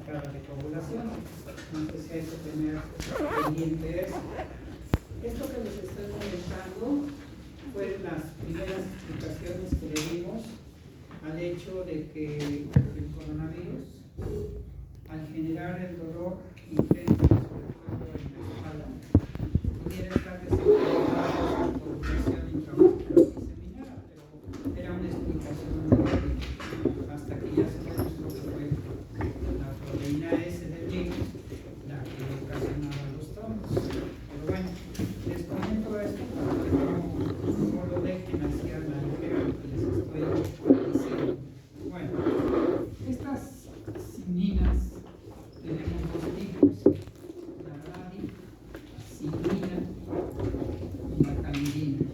modificada de coagulación. Entonces hay que tener pendiente eso. Esto que les estoy comentando fueron las primeras explicaciones que le dimos al hecho de que el coronavirus, al generar el dolor intenso, sobre todo en la espalda, pudiera estar desencadenado por coagulación intramuscular diseminada, pero era una explicación muy débil, hasta que ya se demostró que fue la proteína S del virus la que ocasionaba los trombos. Pero bueno, les comento esto para que no lo dejen así a la ligera lo que les estoy diciendo. Bueno, estas sininas tenemos dos tipos, la radicinina y la calidina.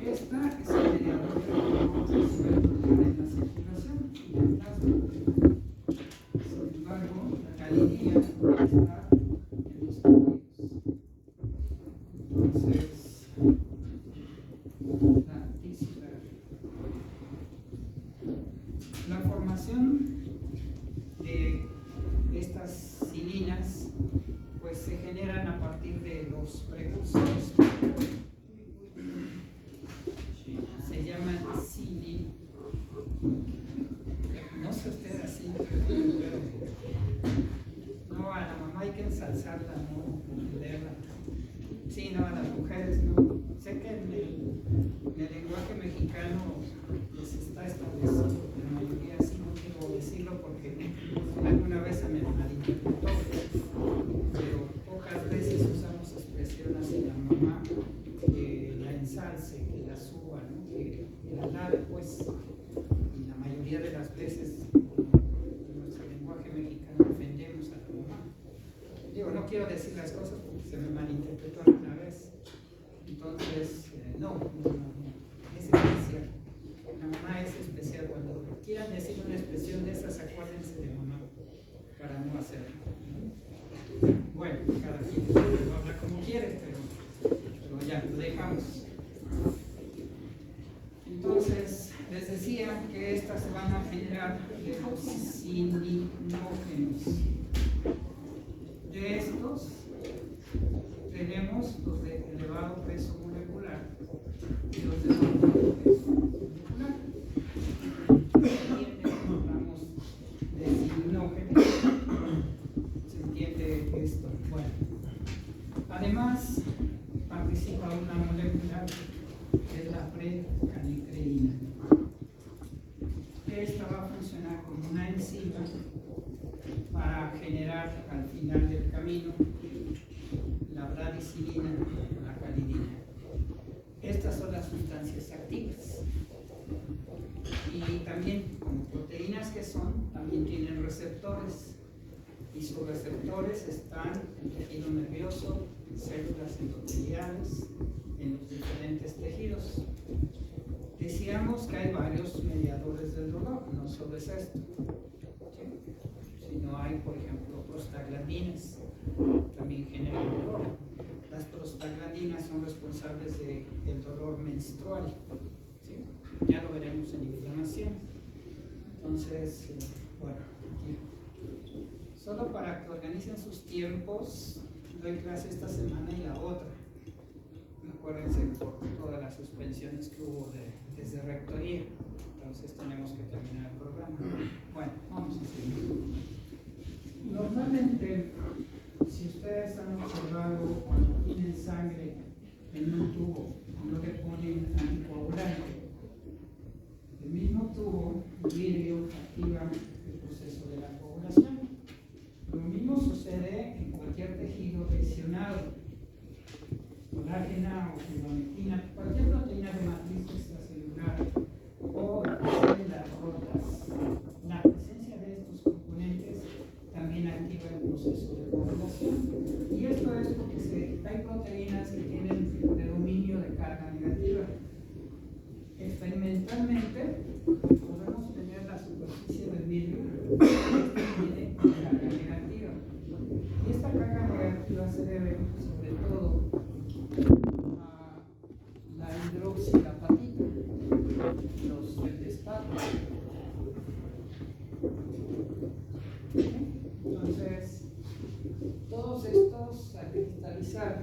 Esta es el mediador de hormonas que suele en la circulación y el plasma. Sin embargo, la calidina está en los tejidos. Entonces, la formación de estas silinas pues se generan a partir de los precursores. Se llaman silin. No sé usted así. No, a la mamá hay que ensalzarla, no entenderla. Sí, no, a las mujeres no. Sé que en el lenguaje mexicano pues está establecido, la mayoría sí, no quiero decirlo porque alguna vez se me malinterpretó, pero pocas veces usamos expresiones en la mamá que la ensalce, que la suba, ¿no? que la alabe, pues, y la mayoría de las veces en nuestro lenguaje mexicano ofendemos a la mamá. Digo, no quiero decir las cosas porque se me malinterpretó alguna vez. Entonces, no, es especial. La mamá es especial. Cuando quieran decir una expresión de esas, acuérdense de mamá para no hacerlo. Bueno, cada quien lo habla como quiere, pero ya, lo dejamos. Entonces, les decía que estas se van a generar de los sininógenos. De estos tenemos los de elevado peso molecular y los de bajo peso molecular. ¿Se entiende cuando hablamos de sininógenos? ¿Se entiende esto? Bueno, además participa una molécula que es la precanicreína. Esta va a funcionar como una enzima para generar al final del camino la radicinina o la calidina. Estas son las sustancias activas. Y también, como proteínas que son, también tienen receptores. Y sus receptores están en el tejido nervioso, en células endoteliales, en los diferentes tejidos. Decíamos que hay varios mediadores del dolor, no solo es esto. Sino hay, por ejemplo, prostaglandinas, también generan dolor. Las prostaglandinas son responsables del dolor menstrual. ¿Sí? Ya lo veremos en inflamación. Entonces, bueno, aquí. Solo para que organicen sus tiempos, doy clase esta semana y la otra. Acuérdense por todas las suspensiones que hubo desde rectoría. Entonces tenemos que terminar el programa. Bueno, vamos a seguir. Normalmente, si ustedes han observado cuando tienen sangre en un tubo, no le ponen anticoagulante. El mismo tubo, vidrio, activa el proceso de la coagulación. Lo mismo sucede en cualquier tejido lesionado. Colágena o fibronectina, cualquier proteína de matriz extracelular o células rotas. La presencia de estos componentes también activa el proceso de coagulación. Y esto es porque hay proteínas que tienen predominio de carga negativa. Experimentalmente podemos tener la superficie del vidrio utilizar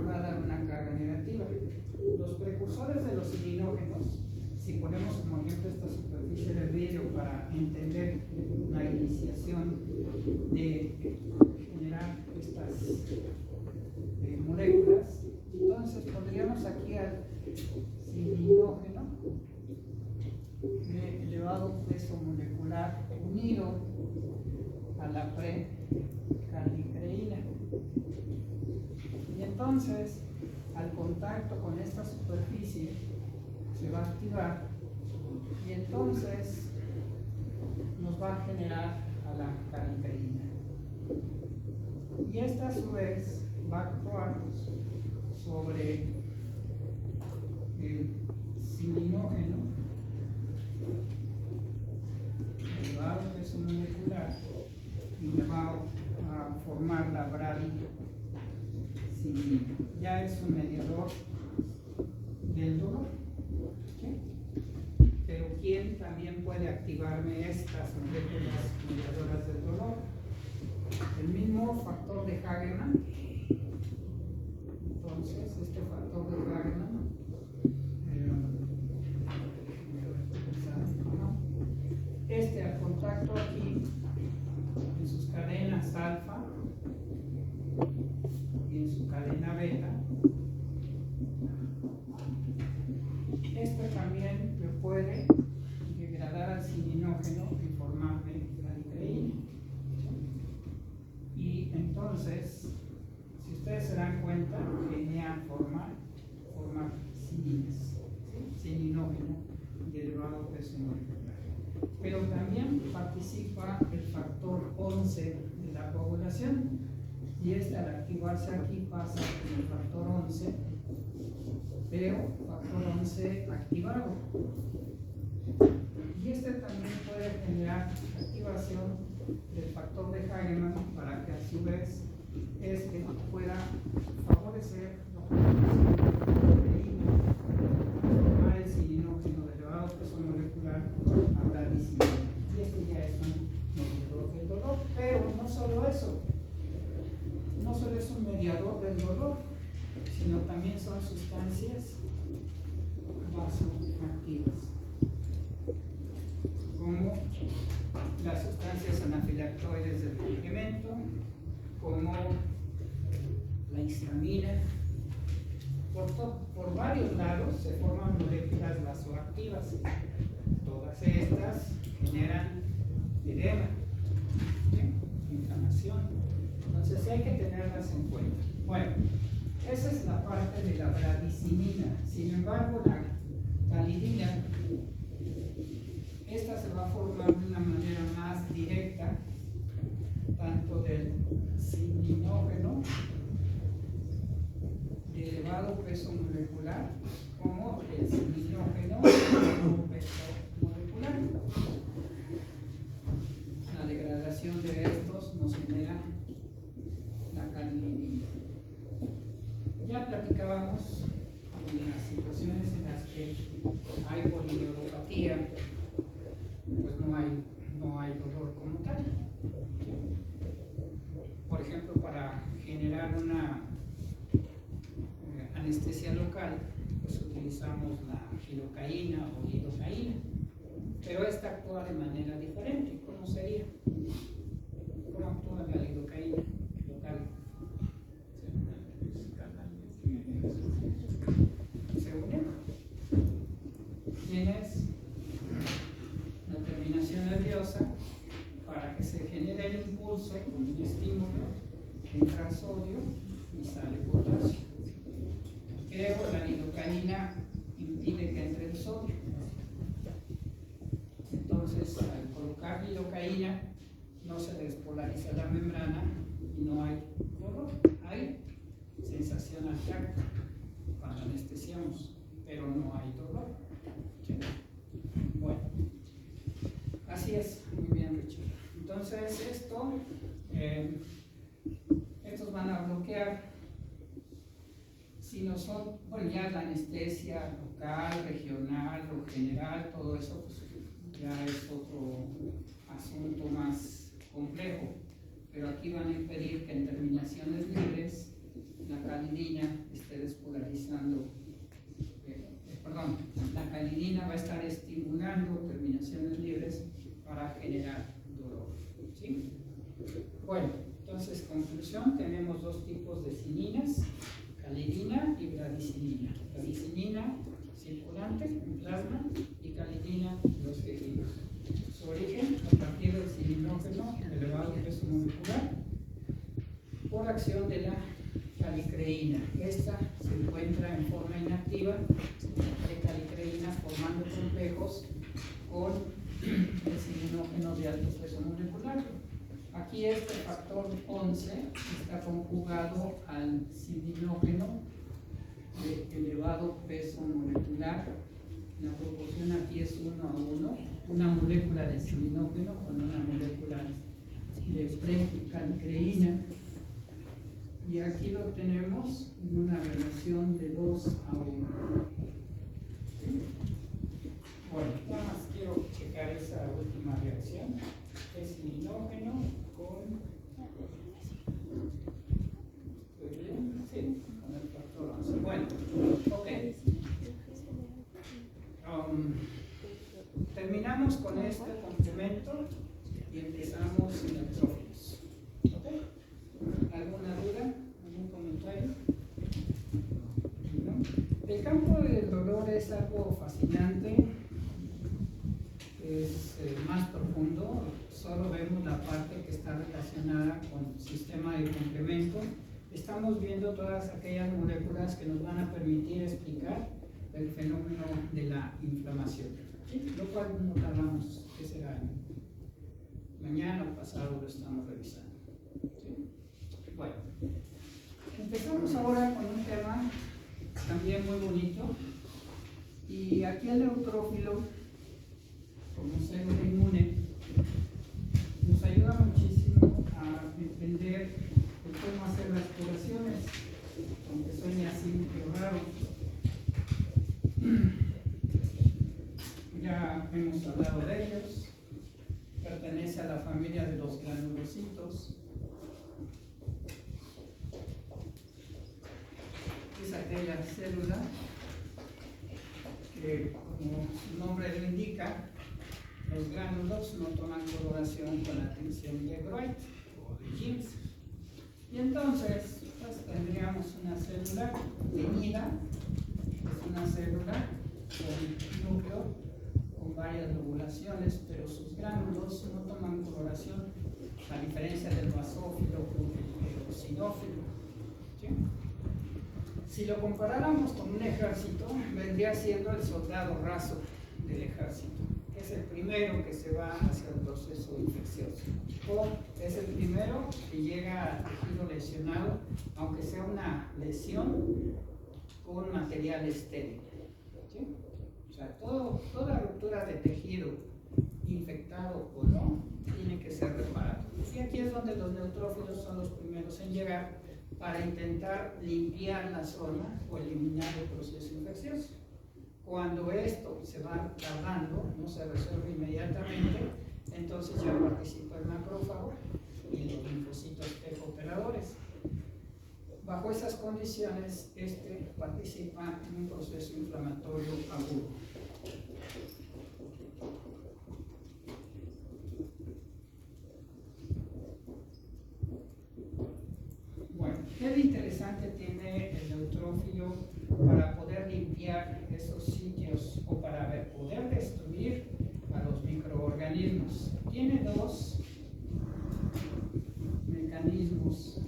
va a dar una carga negativa. Los precursores de los silinógenos, si ponemos como ejemplo esta superficie del vidrio para entender la iniciación de generar estas moléculas, entonces pondríamos aquí al silinógeno de elevado peso molecular unido a la precalcreína. Y entonces, al contacto con esta superficie, se va a activar y entonces nos va a generar a la calcaína. Y esta a su vez va a actuar sobre el silinógeno elevado peso molecular y le va a formar la bradicinina. Ya es un mediador del dolor. ¿Sí? Pero ¿quién también puede activarme estas moléculas mediadoras del dolor? El mismo factor de Hagemann. Entonces, este factor de Hagemann al contacto aquí en sus cadenas alfa y en su cadena beta, también me puede degradar al silinógeno y formarme calcaína. Y entonces, si ustedes se dan cuenta, venía a formar silinas, silinógeno de elevado peso molecular. Pero también participa el factor 11 de la coagulación, y al activarse aquí pasa con el factor 11, pero factor 11 activado. Y también puede generar activación del factor de Hagemann para que a su vez pueda favorecer la formación de el silinógeno de elevado peso molecular a bradicinina. Y ya es un mediador del dolor. Pero no solo eso, no solo es un mediador del dolor, sino también son sustancias vasoactivas, como las sustancias anafilactoides del medicamento, como la histamina. Por varios lados se forman moléculas vasoactivas. Todas estas generan edema, inflamación. Entonces hay que tenerlas en cuenta. Bueno, esa es la parte de la bradicinina. Sin embargo, la calidina, esta se va a formar de una manera más directa, tanto del silinógeno de elevado peso molecular como el silinógeno de elevado peso molecular. La degradación de estos nos genera la calidina. Ya platicábamos en las situaciones en las que hay polineuropatía, pues no hay dolor como tal. Por ejemplo, para generar una anestesia local, pues utilizamos la lidocaína o lidocaína, pero esta actúa de manera diferente. ¿Cómo sería? ¿Cómo actúa la lidocaína local? Se une. Tienes la terminación nerviosa para que se genere el impulso con un estímulo, entra sodio y sale potasio. Pero la lidocaína impide que entre el sodio. Entonces, al colocar lidocaína, no se despolariza la membrana y no hay dolor. Hay sensación al tacto cuando anestesiamos, pero no hay dolor. ¿Sí? Bueno, así es. Muy bien, Richard. Entonces, estos van a bloquear. Si no son, bueno, ya la anestesia local, regional o general, todo eso pues, ya es otro asunto más complejo. Pero aquí van a impedir que en terminaciones libres la calinina esté despolarizando, la calinina va a estar estimulando terminaciones libres para generar dolor. ¿Sí? Bueno, entonces, conclusión, tenemos dos tipos de cininas, calinina y bradicinina. Bradicinina circulante en plasma y calinina en los tejidos. Su origen a partir del cininógeno elevado peso molecular por acción de la calicreína. Esta se encuentra en forma inactiva de calicreína formando complejos con el cininógeno de alto peso molecular. Aquí este factor 11 está conjugado al cininógeno de elevado peso molecular. La proporción aquí es 1 a 1, una molécula de cininógeno con una molécula de precalicreína. Y aquí lo tenemos en una relación de 2 a 1. ¿Sí? Bueno, nada más quiero checar esa última reacción. Es cininógeno con... ¿Estoy bien? Sí, con el factor 11. Bueno, ok. Terminamos con este complemento y empezamos en eutrófilos. ¿Okay? ¿Alguna duda? ¿Algún comentario? ¿No? El campo del dolor es algo fascinante, es más profundo, solo vemos la parte que está relacionada con el sistema de complemento. Estamos viendo todas aquellas moléculas que nos van a permitir explicar el fenómeno de la inflamación. ¿Sí? Lo cual no tardamos, ¿qué será? Mañana o pasado lo estamos revisando. ¿Sí? Bueno, empezamos ahora con un tema también muy bonito. Y aquí el neutrófilo, como célula inmune, nos ayuda muchísimo a entender cómo hacer las curaciones, aunque suene así muy raro. Ya hemos hablado de ellos. Pertenece a la familia de los granulocitos. Es aquella célula que, como su nombre lo indica, los gránulos no toman coloración con la tensión de Wright o de Gibbs. Y entonces, pues, tendríamos una célula teñida, es una célula con núcleo, con varias lobulaciones, pero sus gránulos no toman coloración, a diferencia del basófilo o del eosinófilo. ¿Sí? Si lo comparáramos con un ejército, vendría siendo el soldado raso del ejército, que es el primero que se va hacia el proceso infeccioso, o es el primero que llega al tejido lesionado, aunque sea una lesión con material estéril. ¿Sí? O sea, toda ruptura de tejido, infectado o no, tiene que ser reparado. Y aquí es donde los neutrófilos son los primeros en llegar para intentar limpiar la zona o eliminar el proceso infeccioso. Cuando esto se va tardando, no se resuelve inmediatamente, entonces ya participa el macrófago y los linfocitos T cooperadores. Bajo esas condiciones, este participa en un proceso inflamatorio agudo. Bueno, ¿qué de interesante tiene el neutrófilo para poder limpiar esos sitios o para poder destruir a los microorganismos? Tiene dos mecanismos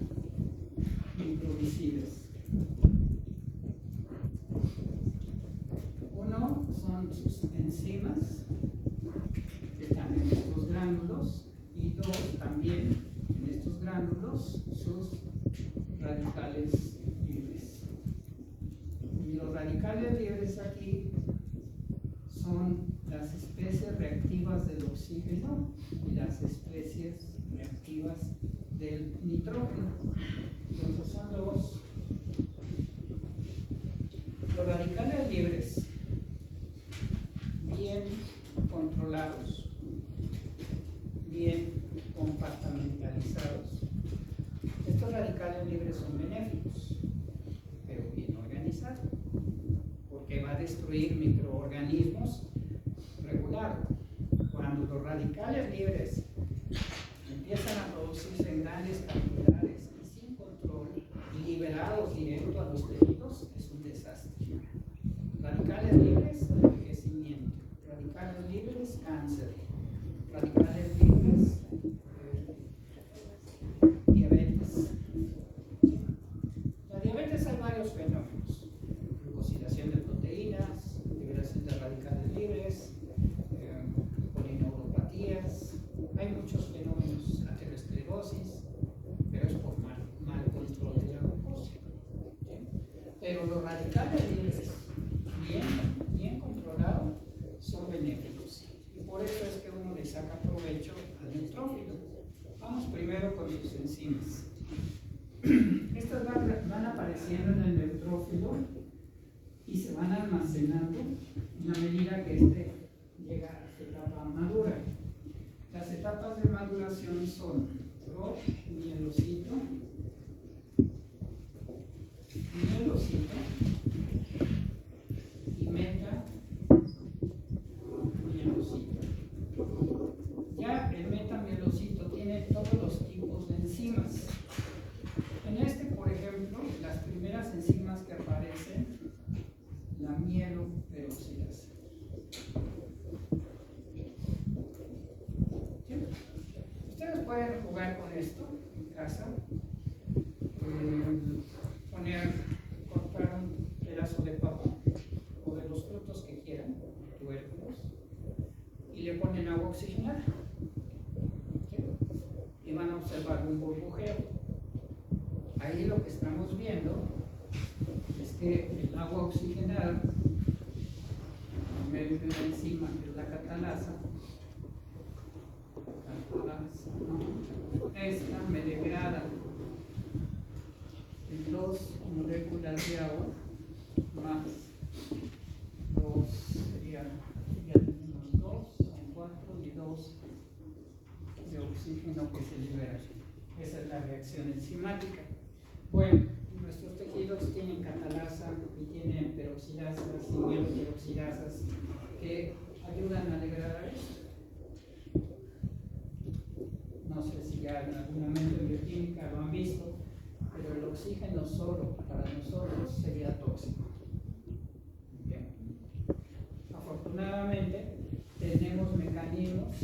improvisibles. Uno son sus enzimas, que están en estos gránulos, y dos, también en estos gránulos, sus radicales libres. Y los radicales libres aquí son las especies reactivas del oxígeno y las especies reactivas del nitrógeno. Entonces son dos. Los radicales libres, bien controlados, bien compartimentalizados. Estos radicales libres son benéficos. radicales libres empiezan a producirse en grandes cantidades y sin control, liberados directo a los tejidos, es un desastre. Radicales libres, envejecimiento. Radicales libres, cáncer. Radicales libres, diabetes. La diabetes hay varios fenómenos: glucosilación de proteínas, liberación de radicales libres, polineuropatías. Hay muchos fenómenos, aterosclerosis, pero es por mal control de la glucosa. Pero los radicales libres, bien controlados, son benéficos. Y por eso es que uno le saca provecho al neutrófilo. Vamos primero con sus enzimas. Estas van apareciendo en el neutrófilo y se van almacenando en la medida que este llega a su etapa madura. Las etapas de maduración son mielocito, y metamielocito. Ya el metamielocito tiene todos los tipos de enzimas. En este, por ejemplo, las primeras enzimas que aparecen, la mieloperoxidasa. Ustedes pueden jugar con esto en casa, cortar un pedazo de papa o de los frutos que quieran, tubérculos, y le ponen agua oxigenada. ¿Sí? Y van a observar un burbujeo. Ahí lo que estamos viendo es que el agua oxigenada, en medio de una enzima que es la catalasa, esta me degrada en 2 moléculas de agua más 2, ya tenemos 2, son 4 y 2 de oxígeno que se libera. Esa es la reacción enzimática. Bueno, nuestros tejidos tienen catalasa y tienen peroxidasas y mieloperoxidasas que ayudan a degradar esto. No sé si ya en algún momento en bioquímica lo han visto, pero el oxígeno solo para nosotros sería tóxico. Bien. Afortunadamente tenemos mecanismos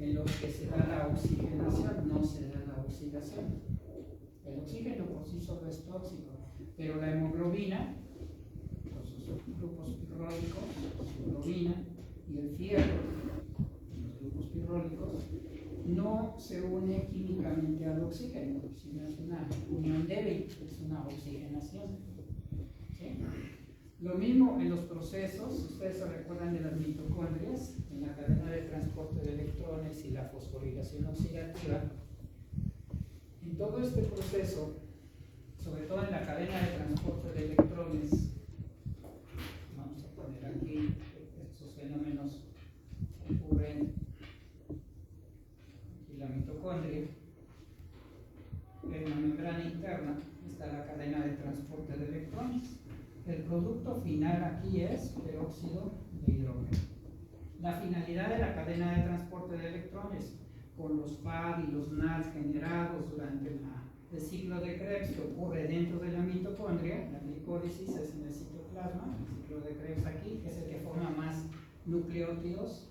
en los que se da la oxigenación, no se da la oxidación. El oxígeno por sí solo es tóxico, pero la hemoglobina, con sus grupos pirrólicos, su globina y el fierro, los grupos pirrólicos, no se une químicamente al oxígeno, sino es una unión débil, es una oxigenación. ¿Sí? Lo mismo en los procesos, ustedes se recuerdan de las mitocondrias, en la cadena de transporte de electrones y la fosforilación oxidativa. En todo este proceso, sobre todo en la cadena de transporte de electrones, vamos a poner aquí, estos fenómenos ocurren en la mitocondria. En la membrana interna está la cadena de transporte de electrones. El producto final aquí es peróxido de hidrógeno. La finalidad de la cadena de transporte de electrones, con los FAD y los NAD generados durante el ciclo de Krebs que ocurre dentro de la mitocondria, la glicólisis es en el citoplasma, el ciclo de Krebs aquí, que es el que forma más nucleótidos,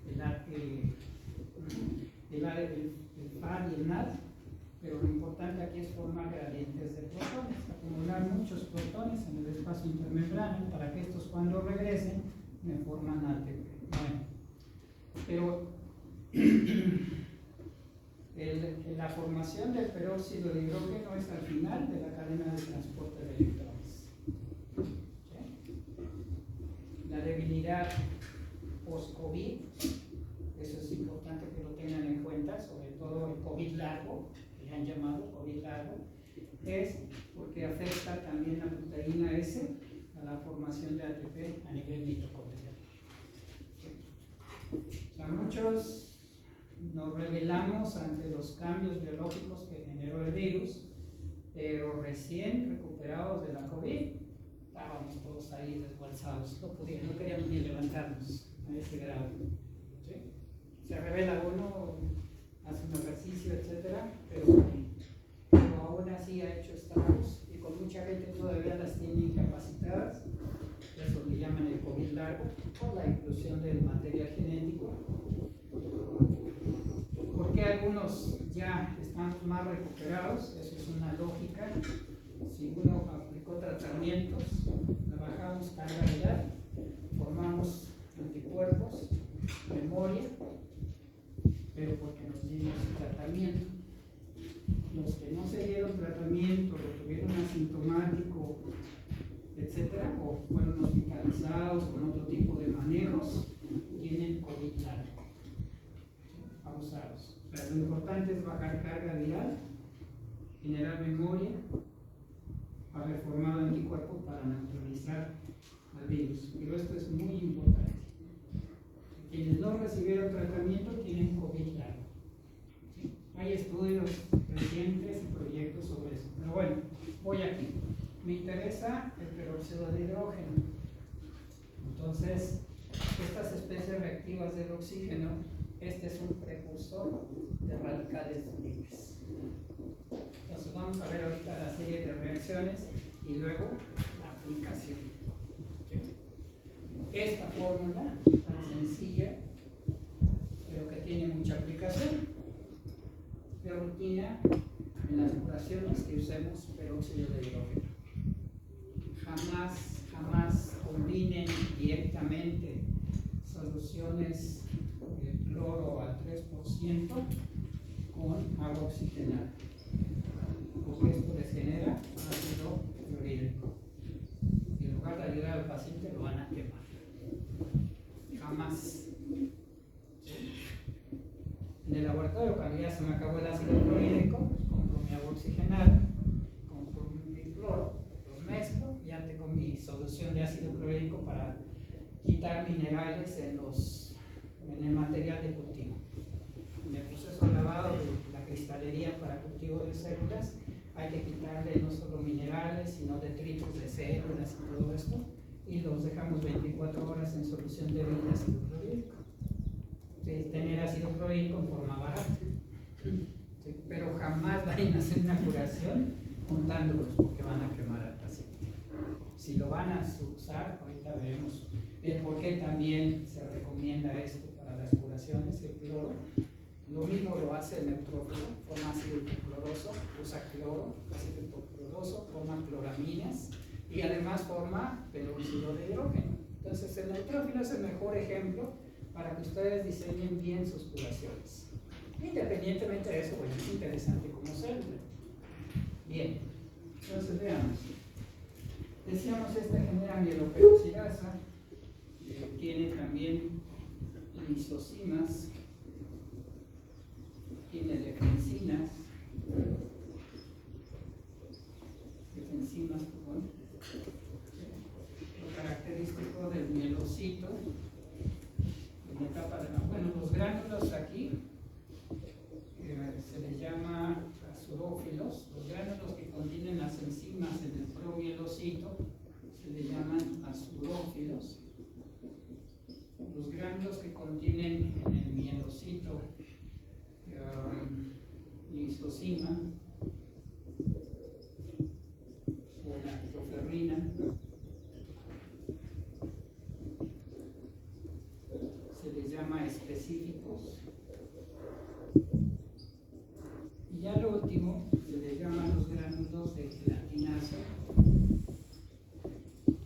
el FAD y el NAD, pero lo importante aquí es formar gradientes de protones, acumular muchos protones en el espacio intermembrano para que estos cuando regresen me forman ATP. Bueno, pero la formación del peróxido de hidrógeno es al final de la cadena de transporte de electrones. ¿Sí? La debilidad post-COVID, eso es importante que lo tengan en cuenta, sobre todo el COVID largo, que le han llamado COVID largo, es porque afecta también la proteína S a la formación de ATP a nivel mitocondrial. O sea, muchos nos rebelamos ante los cambios biológicos que generó el virus, pero recién recuperados de la COVID, estábamos todos ahí desguazados, no queríamos ni levantarnos a ese grado. ¿Sí? se revela uno, hace un ejercicio, etcétera, pero aún así ha hecho estragos y con mucha gente todavía las tiene incapacitadas. Eso le llaman el COVID largo, por la inclusión del material genético. Porque algunos ya están más recuperados, eso es una lógica. Si uno aplicó tratamientos, trabajamos carga viral, formamos anticuerpos, memoria, pero porque nos dimos tratamiento. Los que no se dieron tratamiento, lo tuvieron asintomático, etcétera, o fueron hospitalizados con otro tipo de manejos, tienen COVID largo, abusados. Pero lo importante es bajar carga viral, generar memoria, haber formado anticuerpos para neutralizar al virus. Pero esto es muy importante. Quienes no recibieron tratamiento tienen COVID largo. ¿Sí? Hay estudios recientes y proyectos sobre eso. Pero bueno, voy aquí. Me interesa el peróxido de hidrógeno. Entonces, estas especies reactivas del oxígeno, este es un precursor de radicales libres. Entonces vamos a ver ahorita la serie de reacciones y luego la aplicación. Esta fórmula tan sencilla, pero que tiene mucha aplicación, de rutina en las curaciones que usemos peróxido de hidrógeno. Jamás combinen directamente soluciones de cloro al 3% con agua oxigenada, porque esto les genera ácido clorhídrico. Y en lugar de ayudar al paciente, lo van a quemar. Jamás. En el laboratorio, cuando ya se me acabó el ácido clorhídrico, compro mi agua oxigenada, compro mi cloro, los mezclo, ya tengo mi solución de ácido clorhídrico para quitar minerales en el material de cultivo. En el proceso de lavado de la cristalería para cultivo de células, hay que quitarle no solo minerales, sino detritos de células y todo esto, y los dejamos 24 horas en solución de ácido clorhídrico. Tener ácido clorhídrico en forma barata. Sí, pero jamás vayan a hacer una curación juntándolos porque van a quemar al paciente. Si lo van a usar, ahorita veremos el por qué también se recomienda esto para las curaciones, el cloro. Lo mismo lo hace el neutrófilo, forma ácido hipocloroso, usa cloro, ácido hipocloroso, forma cloraminas y además forma peróxido de hidrógeno. Entonces el neutrófilo es el mejor ejemplo para que ustedes diseñen bien sus curaciones. Independientemente de eso, bueno, es interesante como célula. Bien, entonces veamos. Decíamos, esta genera mieloperoxidasa, tiene también lisocimas, tiene defensinas, perdón. Lo característico del mielocito, en la etapa de los gránulos aquí se les llama azurófilos. Los gránulos que contienen las enzimas en el promielocito se les llaman azurófilos. Los gránulos que contienen en el mielocito lisocima o lactoferrina se les llama específicos. Y ya lo último se les llaman los gránulos de gelatinasa,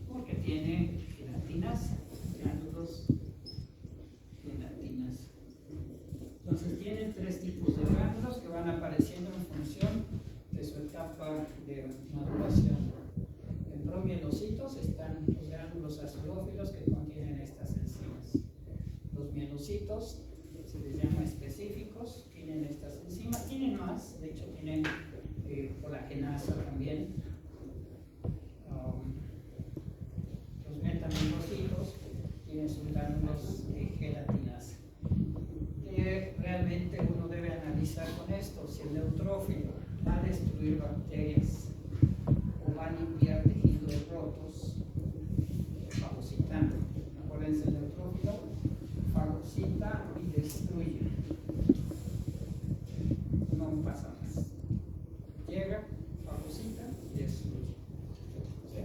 porque tiene gelatinasa, gránulos gelatinasa. Entonces tienen tres tipos de gránulos que van apareciendo en función de su etapa de maduración. En promielocitos están los gránulos azurófilos que contienen estas enzimas. Los mielocitos se les llama específicos, tienen estas enzimas, tienen más, de hecho tienen colagenasa también. Los metamielocitos tienen sus gránulos gelatinasa. Realmente uno debe analizar con esto si el neutrófilo va a destruir bacterias o va a limpiar tejidos rotos fagocitando. Acuérdense, el neutrófilo fagocita y destruye. No pasa más. Llega, fagocita y destruye. ¿Sí?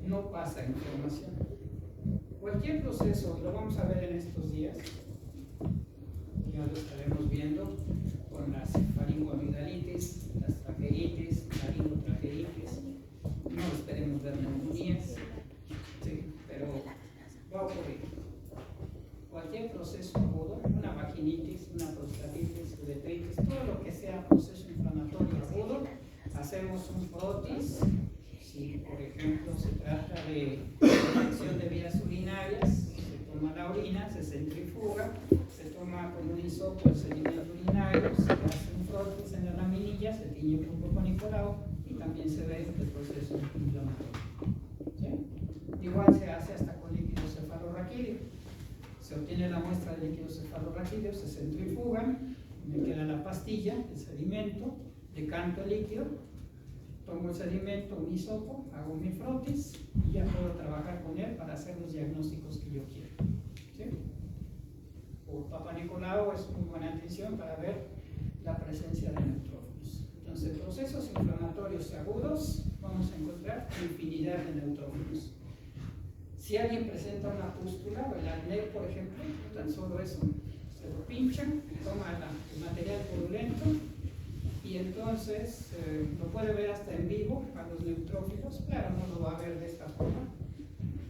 No pasa información. Cualquier proceso, lo vamos a ver en estos días, ya lo estaremos viendo con las faringoamigdalitis, las tracheitis, laringotracheitis. No esperemos ver neumonías, sí, pero va a ocurrir. Cualquier proceso agudo, una vaginitis, una prostatitis, uretritis, todo lo que sea proceso inflamatorio agudo, hacemos un frotis. Si, por ejemplo, se trata de infección de vías urinarias, se toma la orina, se centrifuga, se toma con un hisopo el sedimento urinario, se hace un frotis en la laminilla, se tiñe con proponicolado y también se ve el proceso inflamatorio. ¿Sí? Igual se hace hasta con líquido cefalorraquídeo. Se obtiene la muestra de líquido cefalorraquídeo, se centrifuga, me queda la pastilla, el sedimento, decanto el líquido, tomo el sedimento, un hisopo, hago mi frotis y ya puedo trabajar con él para hacer los diagnósticos que yo quiero. ¿Sí? Por Papa Nicolau es muy buena atención para ver la presencia de neutrófilos. Entonces, procesos inflamatorios agudos, vamos a encontrar infinidad de neutrófilos. Si alguien presenta una pústula o el acné, por ejemplo, tan solo eso, se lo pinchan, toma el material purulento y entonces lo puede ver hasta en vivo a los neutrófilos. Claro, no lo va a ver de esta forma,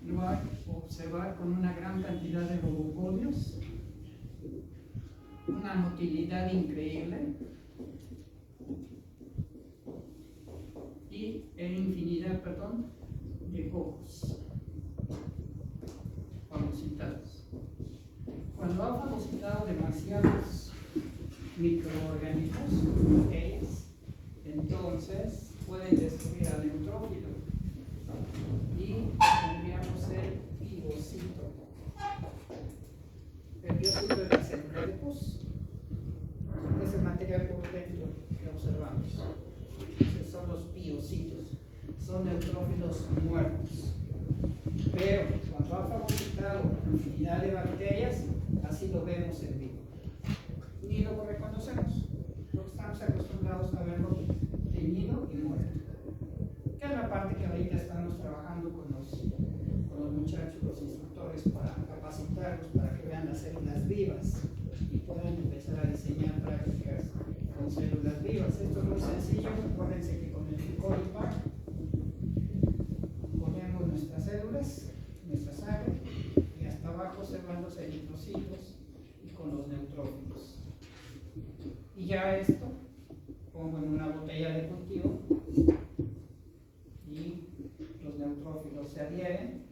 lo va a observar con una gran cantidad de lobocodios, una motilidad increíble y infinidad, de cocos fagocitados. Cuando ha fagocitado demasiados microorganismos, bacterias, entonces pueden destruir al neutrófilo y tendríamos el piocito. El piocito es la célula de pus, es el material purulento que observamos. Esos son los piocitos, son neutrófilos muertos. Pero cuando ha fagocitado infinidad de bacterias, así lo vemos en vivo. Ni lo reconocemos, porque estamos acostumbrados a verlo teñido y muerto. Que es la parte que ahorita estamos trabajando con los muchachos, los instructores, para capacitarlos, para que vean las células vivas y puedan empezar a diseñar prácticas con células vivas. Esto es muy sencillo. Acuérdense que con el Coripac ponemos nuestras células, nuestra sangre, y hasta abajo se van los eritrocitos y con los neutrófilos. Y ya esto pongo en una botella de cultivo y los neutrófilos se adhieren,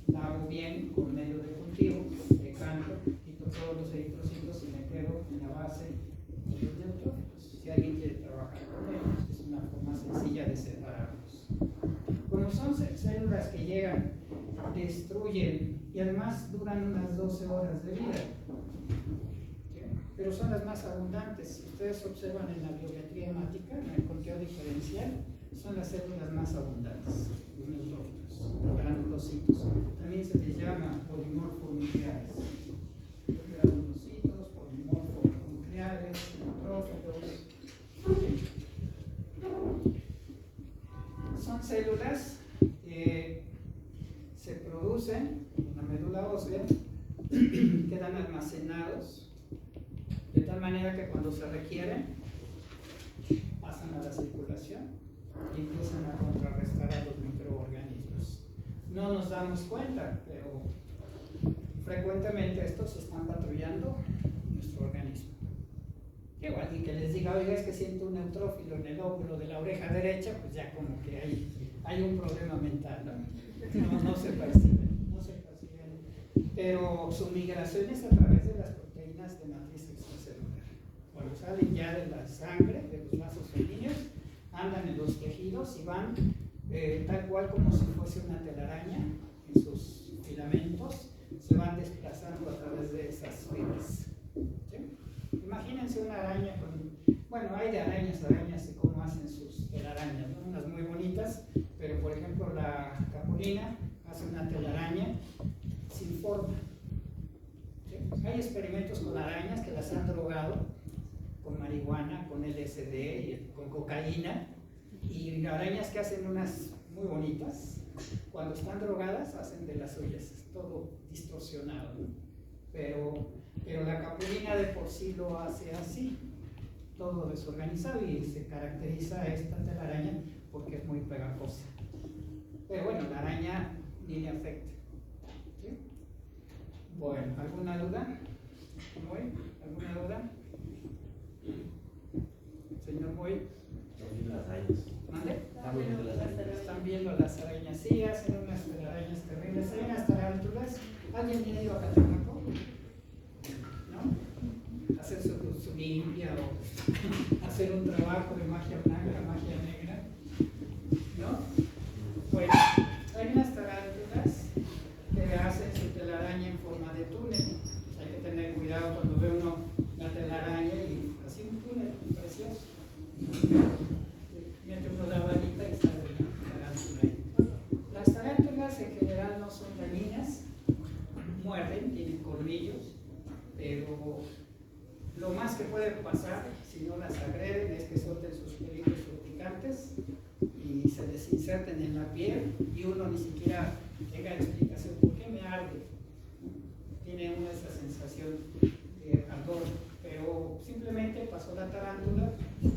la hago bien con medio de cultivo, decanto, quito todos los eritrocitos y me quedo en la base y los neutrófilos. Si alguien quiere trabajar con ellos, es una forma sencilla de separarlos. Como son células que llegan, destruyen y además duran unas 12 horas de vida, pero son las más abundantes. Si ustedes observan en la biometría hemática, en el conteo diferencial, son las células más abundantes, los neutrófilos, los granulocitos. También se les llama polimorfonucleares. Los granulocitos, polimorfonucleares, neutrófilos. Son células que se producen en la médula ósea, quedan almacenados de tal manera que cuando se requieren pasan a la circulación y empiezan a contrarrestar a los microorganismos. No nos damos cuenta, pero frecuentemente estos están patrullando nuestro organismo. Que alguien que les diga, oiga, es que siento un neutrófilo en el óvulo de la oreja derecha, pues ya como que hay un problema mental, ¿no? No se perciben, pero su migración es a través de las proteínas de matriz extracelular. Cuando salen ya de la sangre, de los vasos sanguíneos, andan en los tejidos y van tal cual como si fuese una telaraña en sus filamentos, se van desplazando a través de esas fibras. ¿Sí? Imagínense una araña bueno, hay de arañas y cómo hacen sus telarañas, ¿no? Unas muy bonitas, pero por ejemplo la capulina hace una telaraña sin forma. Hay experimentos con arañas que las han drogado con marihuana, con LSD, y con cocaína, y arañas que hacen unas muy bonitas. Cuando están drogadas hacen de las suyas, es todo distorsionado, ¿no? Pero la capulina de por sí lo hace así, todo desorganizado, y se caracteriza esta telaraña porque es muy pegajosa. Pero bueno, la araña ni le afecta. ¿Sí? Bueno, ¿alguna duda? ¿Moy? ¿Alguna duda? Señor Moy. Están viendo las arañas. ¿Mande? Están viendo las arañas. Están viendo las arañas. Sí, hacen unas telarañas terribles. Hay unas tarántulas. ¿Alguien ha ido a Catemaco? ¿No? Hacer su limpia o hacer un trabajo de magia blanca, magia negra. ¿No? Pues hay unas tarántulas que hacen su telaraña en forma de túnel. Hay que tener cuidado cuando ve uno la telaraña y así un túnel precioso. Mete uno la varita y sale la tarántula ahí. Las tarántulas en general no son dañinas, muerden, tienen colmillos, pero lo más que puede pasar si no las agreden es que suelten sus pelitos urticantes y se desinserten en la piel y uno ni siquiera tenga explicación por qué me arde. Tiene uno esa sensación de ardor, pero simplemente pasó la tarántula,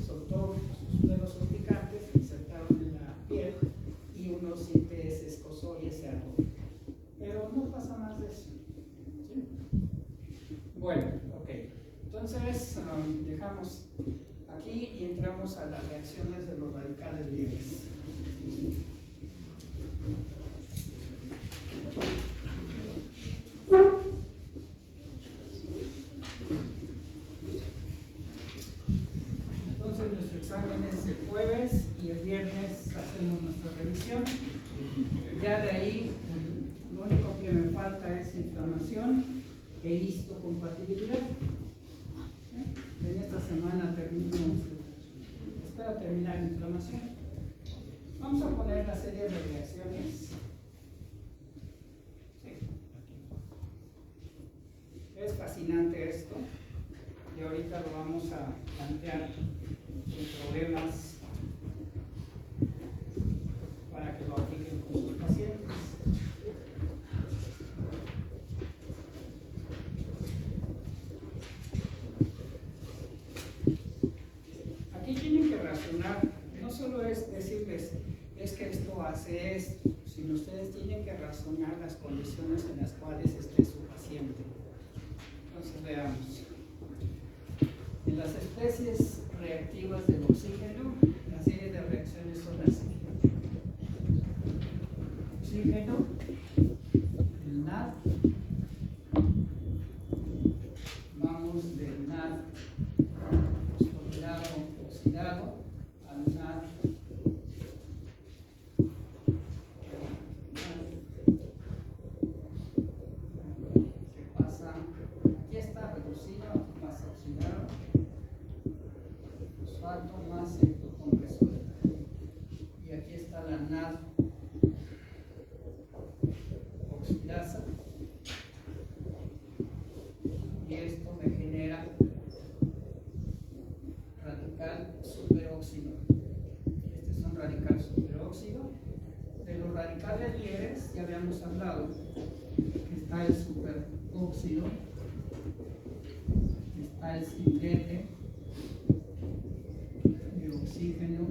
soltó sus dedos urticantes, se insertaron en la piel y uno siente ese escozor y ese ardor. Pero no pasa más de eso. ¿Sí? Bueno, ok. Entonces dejamos aquí y entramos a las reacciones de los radicales libres. Entonces nuestro examen es el jueves y el viernes hacemos nuestra revisión. Ya de ahí lo único que me falta es inflamación e histocompatibilidad. En esta semana espero terminar la inflamación. Vamos a poner la serie de reacciones. Sí. Es fascinante esto y ahorita lo vamos a plantear en problemas para que lo apliquen con sus pacientes. Aquí tienen que razonar, no solo es decirles es que esto hace esto, sino ustedes tienen que razonar las condiciones en las cuales esté su paciente. Entonces veamos. En las especies reactivas del oxígeno, la serie de reacciones son las siguientes. Oxígeno, el NAD, vamos del NAD fosforilado oxidado al NAD que pasa, aquí está reducido, aquí pasa oxidado, fosfato más citocompresor. Y aquí está la NAD oxidasa. Y esto me genera radical superóxido. Este es un radical superóxido. De los radicales libres ya habíamos hablado que está el superóxido, está el singlete, el oxígeno,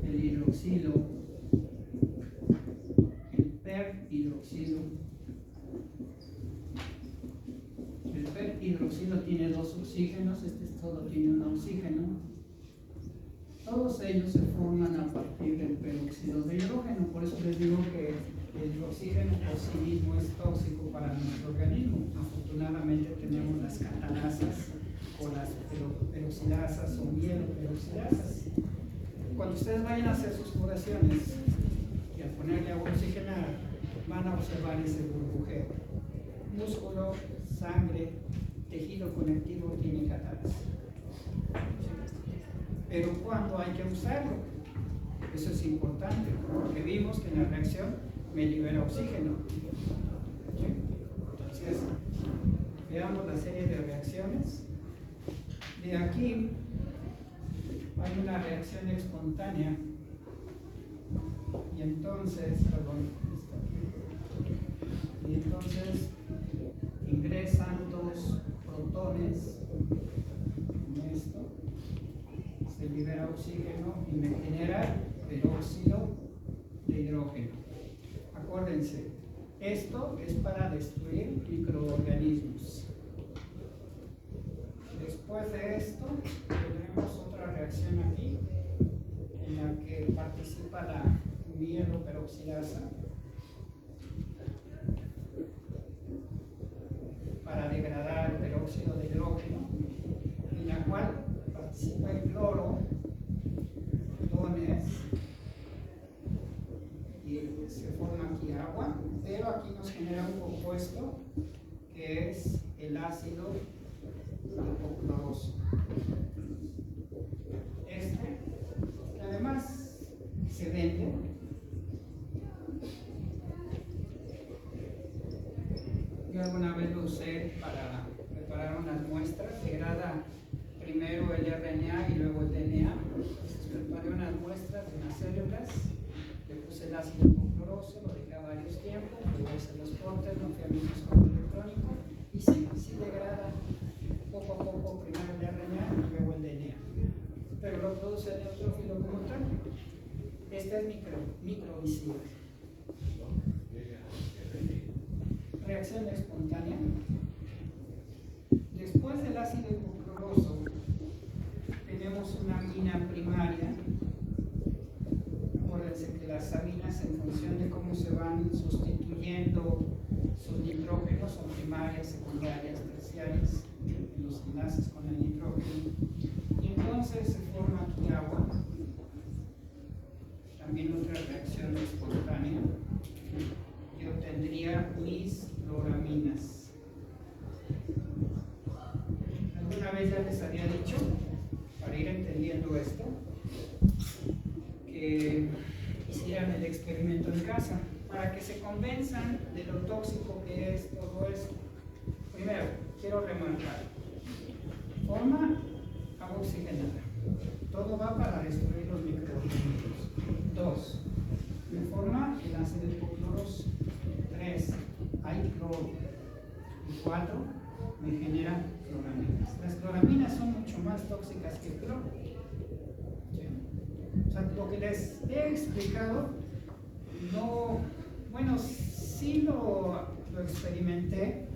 el hidroxilo, el perhidroxilo. El perhidroxilo tiene dos oxígenos, este solo tiene un oxígeno. Todos ellos se forman a partir del peróxido de hidrógeno, por eso les digo que el oxígeno por sí mismo es tóxico para nuestro organismo. Afortunadamente tenemos las catalasas o las peroxidasas o mieloperoxidasas. Cuando ustedes vayan a hacer sus curaciones y a ponerle agua oxigenada, van a observar ese burbujeo. Músculo, sangre, tejido conectivo tiene catalasa. Pero ¿cuándo hay que usarlo? Eso es importante, porque vimos que en la reacción me libera oxígeno. Entonces, veamos la serie de reacciones. De aquí hay una reacción espontánea y entonces, ingresan dos protones en esto, se libera oxígeno y me genera peróxido de hidrógeno. Acuérdense, esto es para destruir microorganismos. Después de esto, tendremos otra reacción aquí, en la que participa la mieloperoxidasa para degradar el peróxido de hidrógeno, en la cual participa el cloro, protones, y se forma aquí agua, pero aquí nos genera un compuesto que es el ácido hipocloroso. Que además se vende. Yo alguna vez lo usé para preparar unas muestras. Degrada primero el RNA y luego el DNA. Entonces preparé unas muestras de unas células, le puse el ácido hipocloroso, lo dejé a varios tiempos, luego hice los cortes, no fui a microscopio electrónico y sí degrada poco a poco primero el RNA y luego el DNA. Pero lo produce el neutrófilo como tal. Este es microvisible. Reacción espontánea. Después del ácido hipocloroso tenemos una amina primaria. Acuérdense que las aminas, en función de cómo se van sustituyendo sus nitrógenos, son primarias, secundarias, terciarias, los enlaces con el nitrógeno. Y entonces se forma aquí agua. También otra reacción espontánea. Y obtendría mis cloraminas. Alguna vez ya les había dicho, para ir entendiendo esto, que hicieran el experimento en casa, para que se convenzan de lo tóxico que es todo esto. Primero, quiero remarcar, forma agua oxigenada. Todo va para destruir los microorganismos. 2. Me forma el ácido hipocloroso. 3. Hay cloro. Y 4. Me generan cloraminas. Las cloraminas son mucho más tóxicas que el cloro. ¿Sí? O sea, lo que les he explicado, no, bueno, sí lo experimenté,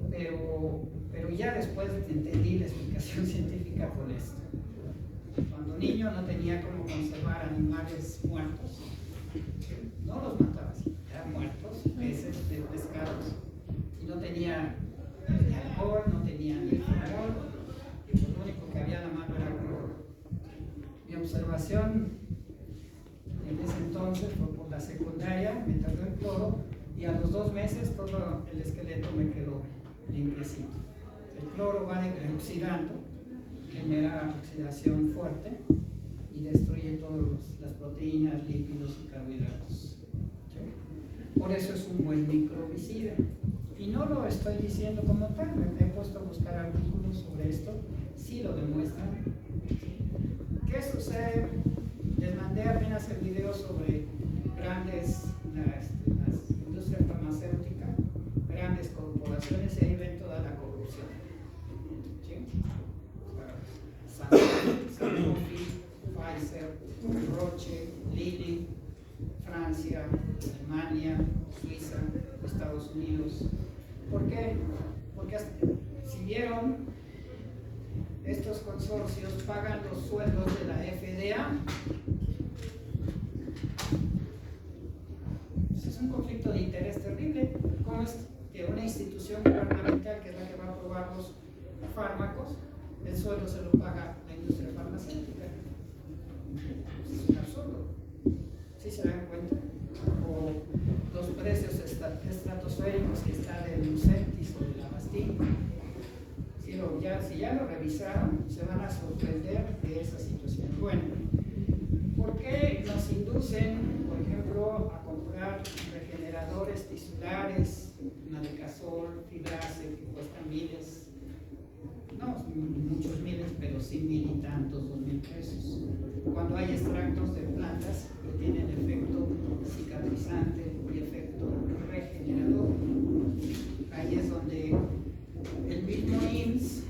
pero ya después entendí la explicación científica por esto. Cuando niño no tenía cómo conservar animales muertos, no los mataba así, eran muertos, peces, pescados, y no tenía ni alcohol, no tenía ni alcohol, y lo único que había a la mano era cloro. Mi observación en ese entonces fue por la secundaria, me tardó el cloro, y a los 2 meses todo el esqueleto me quedó limpiecito. El cloro va oxidando, genera oxidación fuerte y destruye todas las proteínas, lípidos y carbohidratos. ¿Sí? Por eso es un buen microvicida. Y no lo estoy diciendo como tal, me he puesto a buscar artículos sobre esto, sí lo demuestran. ¿Qué sucede? Les mandé apenas el video sobre las industrias farmacéuticas, grandes corporaciones, y ahí ven toda la corrupción. ¿Sí? Sanofi, Pfizer, Roche, Lilly, Francia, Alemania, Suiza, Estados Unidos. ¿Por qué? Porque si vieron, estos consorcios pagan los sueldos de la FDA. Es un conflicto de interés terrible. ¿Cómo es que una institución gubernamental, que es la que va a aprobar los fármacos, el sueldo se lo paga la industria farmacéutica? Es un absurdo. ¿Sí se dan cuenta? O los precios estratosféricos que está del Lucentis o de la Bastille. Si ya lo revisaron, se van a sorprender de esa situación. Bueno, ¿por qué nos inducen, por ejemplo, a comprar regeneradores tisulares, Nadecasol, Fibrase, que cuestan $1,000 miles, no muchos miles, pero sí 1,000 y tantos, 2,000 pesos. Cuando hay extractos de plantas que tienen efecto cicatrizante y efecto regenerador, ahí es donde el mismo IMSS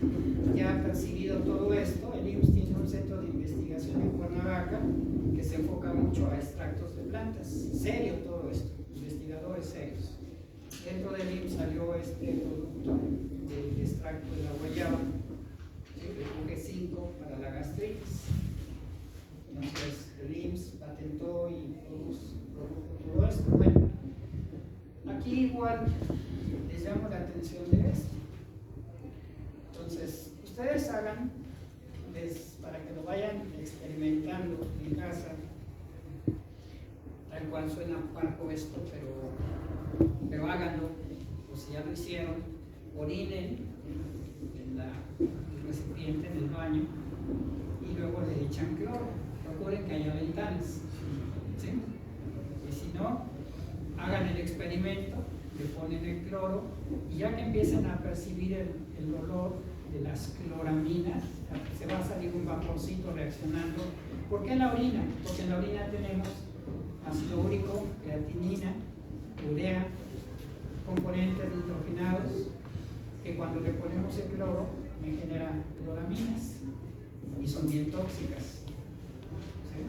ya ha percibido todo esto. El IMSS tiene un centro de investigación en Cuernavaca que se enfoca mucho a extractos de plantas. Serio todo esto, investigadores serios. Dentro del IMSS salió este producto del extracto de la guayaba, ¿sí? El UG5 para la gastritis. Entonces el IMSS patentó y produjo todo esto. Bueno, aquí igual les llamo la atención de esto. Entonces, ustedes hagan, para que lo vayan experimentando en casa, tal cual suena parco esto, pero háganlo, o si ya lo hicieron, orinen en el recipiente, en el baño, y luego le echan cloro. Procuren que haya ventanas, ¿sí? Y si no, hagan el experimento, le ponen el cloro, y ya que empiezan a percibir el olor de las cloraminas, se va a salir un vaporcito reaccionando. ¿Por qué en la orina? Porque en la orina tenemos ácido úrico, creatinina, urea, componentes nitrogenados, que cuando le ponemos el cloro me generan cloraminas y son bien tóxicas. ¿Sí?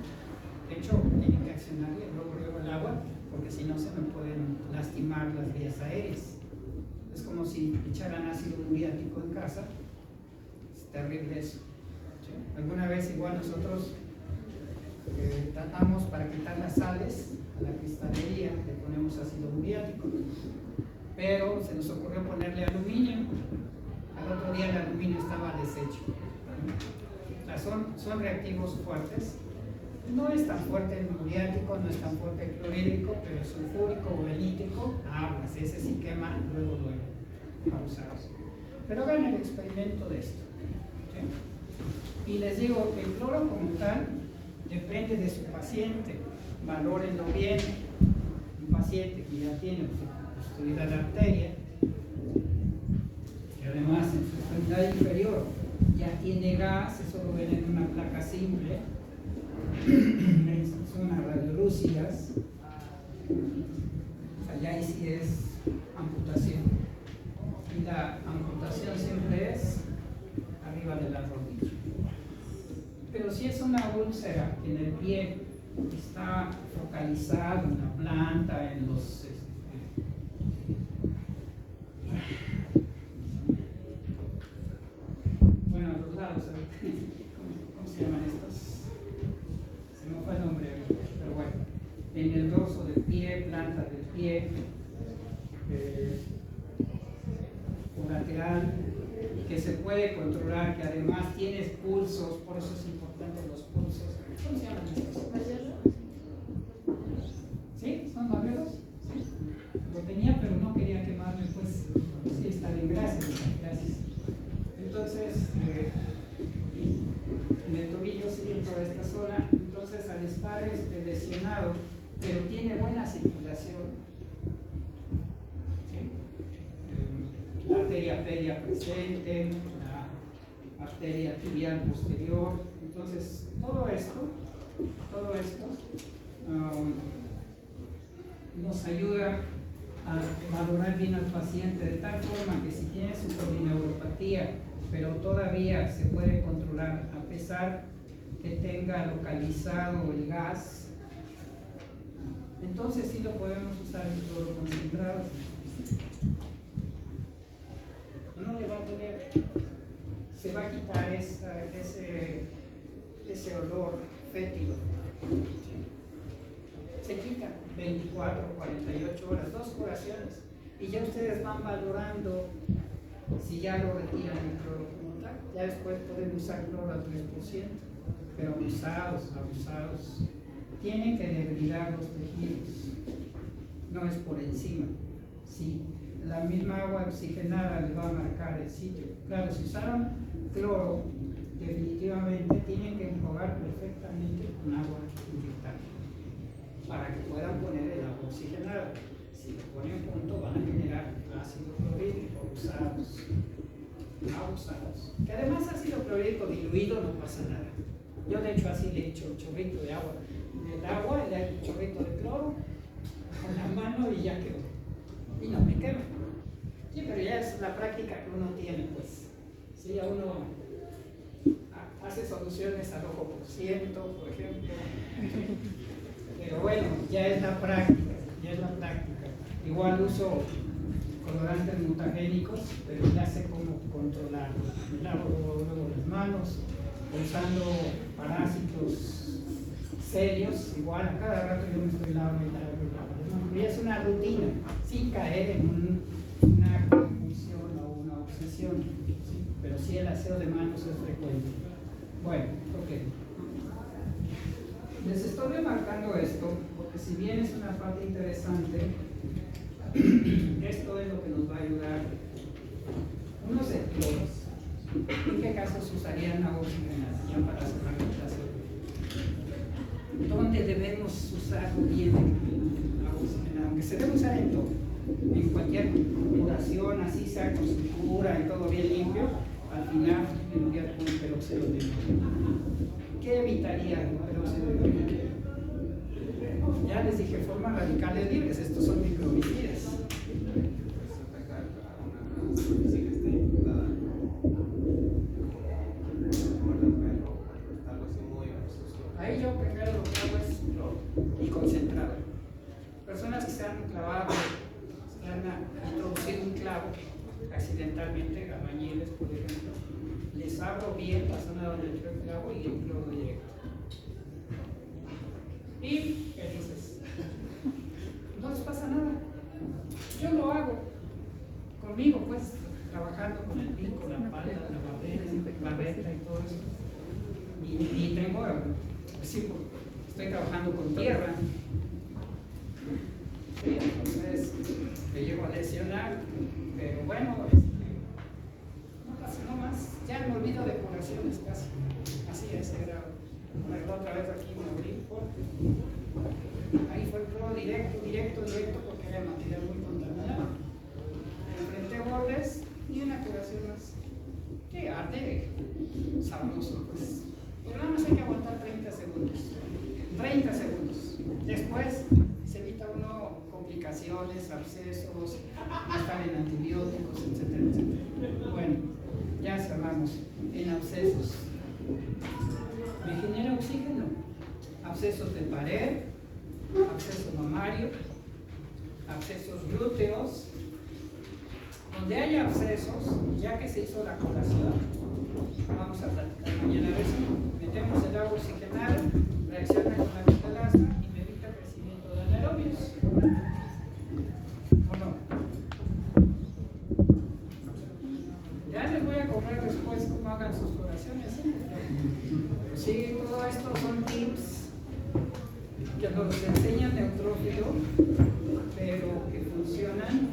De hecho, tienen que accionarle luego el agua, porque si no se me pueden lastimar las vías aéreas. Es como si echaran ácido muriático en casa. Es terrible eso. ¿Sí? Alguna vez igual nosotros tratamos para quitar las sales a la cristalería, le ponemos ácido muriático, pero se nos ocurrió ponerle aluminio. Al otro día el aluminio estaba deshecho. Son reactivos fuertes. No es tan fuerte el muriático, no es tan fuerte el clorhídrico, pero el sulfúrico o el nítrico, aguas, ese sí quema luego, abusados. Pero hagan el experimento de esto. ¿Sí? Y les digo, el cloro como tal depende de su paciente. Valórenlo bien. Un paciente que ya tiene obstruida la arteria, y además en su extremidad inferior ya tiene gas, eso lo ven en una placa simple. Son las radiolúcidas, allá ahí sí es amputación, y la amputación siempre es arriba de la rodilla. Pero si es una úlcera en el pie, está focalizado en la planta, en los bueno, a los lados, ¿cómo se llaman estos? No fue el nombre, pero bueno, en el dorso del pie, planta del pie, lateral, que se puede controlar, que además tienes pulsos, por eso es importante los pulsos. ¿Cómo se llaman estos? ¿Sí? ¿Son mareos? ¿Sí? Lo tenía, pero no quería quemarme, pues sí, está bien, gracias. Entonces, en el tobillo sí, en toda esta zona. Entonces, al estar lesionado, pero tiene buena circulación, ¿sí? La arteria pedia presente, la arteria tibial posterior. Entonces, todo esto nos ayuda a valorar bien al paciente, de tal forma que si tiene su polineuropatía, pero todavía se puede controlar a pesar que tenga localizado el gas, entonces sí lo podemos usar en cloro concentrado. No le va a doler, se va a quitar ese olor fétido. Se quita 24 o 48 horas, 2 curaciones, y ya ustedes van valorando si ya lo retiran el cloro como tal. Ya después pueden usar cloro al 3%, pero abusados. Tienen que debilitar los tejidos, no es por encima. Sí, la misma agua oxigenada les va a marcar el sitio. Claro, si usaron cloro, definitivamente tienen que enjuagar perfectamente con agua inyectable para que puedan poner el agua oxigenada. Si lo ponen junto, van a generar ácido clorhídrico, abusados. usados, que además ácido clorhídrico diluido no pasa nada. Yo de hecho así le echo un chorrito de agua, del agua, le echo un chorrito de cloro con la mano y ya quedó. Y no me quema. Sí, pero ya es la práctica que uno tiene, pues. Si ya uno hace soluciones al ojo por ciento, por ejemplo. Pero bueno, ya es la práctica, Igual uso colorantes mutagénicos, pero ya sé cómo controlarlo. Me lavo luego las manos, usando parásitos serios, igual a cada rato yo me estoy lavando y lavando. Y es una rutina, sin caer en una compulsión o una obsesión, ¿sí? Pero sí el aseo de manos es frecuente. Bueno, ok. Les estoy remarcando esto, porque si bien es una parte interesante, esto es lo que nos va a ayudar. Unos sectores, ¿en qué casos usarían la oxigenación para cerrar la clase? ¿Dónde debemos usarlo bien la oxigenación? Aunque se debe usar en todo, en cualquier curación, así sea con su cura y todo bien limpio, al final enviar con peróxido de hidrógeno. ¿Qué evitaría el peróxido de hidrógeno? Ya les dije, formas radicales libres, estos son microbicidas. Ahí yo primero lo que hago es y concentrado. Personas que se han clavado, se han introducido un clavo accidentalmente, albañiles por ejemplo, les abro bien la zona donde entró el clavo y el cloro directo. Y felices. No les pasa nada. Yo lo hago conmigo, pues, trabajando con el pico, la pala, la barbeta y todo eso. Y tengo, sí, estoy trabajando con tierra. Sí, entonces me llego a lesionar, pero bueno, no pasa nada más. Ya me olvido de curaciones casi. Así es, era. Bueno, otra vez aquí me abrí porque ahí fue el cloro directo, porque era material muy contaminado. Enfrenté bordes y una curación más. Que arde sabroso, pues. Pero nada más hay que aguantar 30 segundos. 30 segundos. Después se evita uno complicaciones, abscesos, no estar en antibióticos, etcétera, etcétera. Bueno, ya cerramos. En abscesos. Me genera oxígeno, abscesos de pared, absceso mamario, abscesos glúteos. Donde haya abscesos, ya que se hizo la curación, vamos a platicar mañana de eso. Metemos el agua oxigenada, reacciona con la catalasa y me evita el crecimiento de anaerobios. ¿O no? Ya les voy a cobrar después cómo hagan sus curaciones. Sí, todo esto son tips que nos enseña Neutrófilo, pero que funcionan